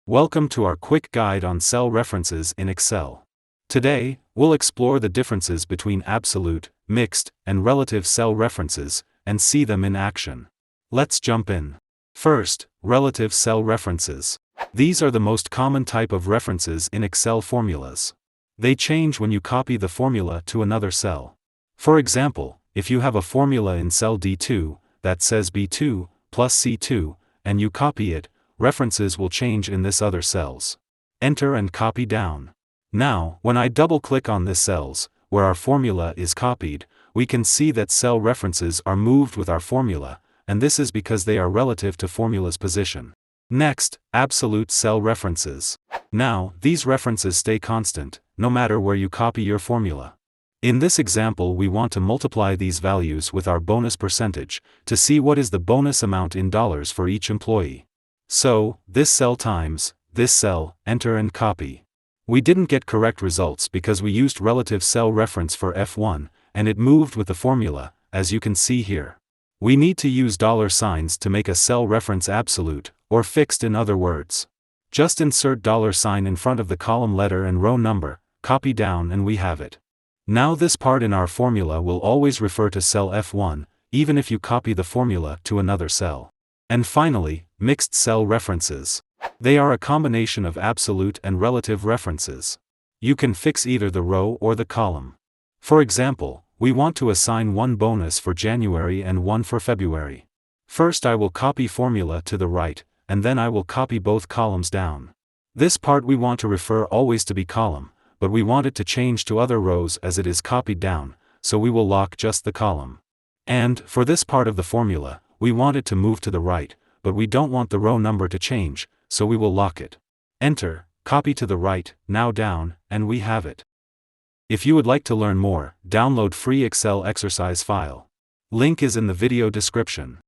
Welcome to our quick guide on cell references in Excel. Today, we'll explore the differences between absolute, mixed, and relative cell references, and see them in action. Let's jump in. First, relative cell references. These are the most common type of references in Excel formulas. They change when you copy the formula to another cell. For example, if you have a formula in cell D2 that says B2 plus C2, and you copy it, references will change in this other cells. Enter and copy down. Now, when I double-click on this cells, where our formula is copied, we can see that cell references are moved with our formula, and this is because they are relative to formula's position. Next, absolute cell references. Now, these references stay constant, no matter where you copy your formula. In this example, we want to multiply these values with our bonus percentage, to see what is the bonus amount in dollars for each employee. So, this cell times this cell, enter and copy. We didn't get correct results because we used relative cell reference for F1, and it moved with the formula, as you can see here. We need to use dollar signs to make a cell reference absolute, or fixed in other words. Just insert dollar sign in front of the column letter and row number, copy down, and we have it. Now this part in our formula will always refer to cell F1, even if you copy the formula to another cell. And finally, mixed cell references. They are a combination of absolute and relative references. You can fix either the row or the column. For example, we want to assign one bonus for January and one for February. First I will copy formula to the right, and then I will copy both columns down. This part we want to refer always to be column, but we want it to change to other rows as it is copied down, so we will lock just the column. And, for this part of the formula, we want it to move to the right, but we don't want the row number to change, so we will lock it. Enter, copy to the right, now down, and we have it. If you would like to learn more, download free Excel exercise file. Link is in the video description.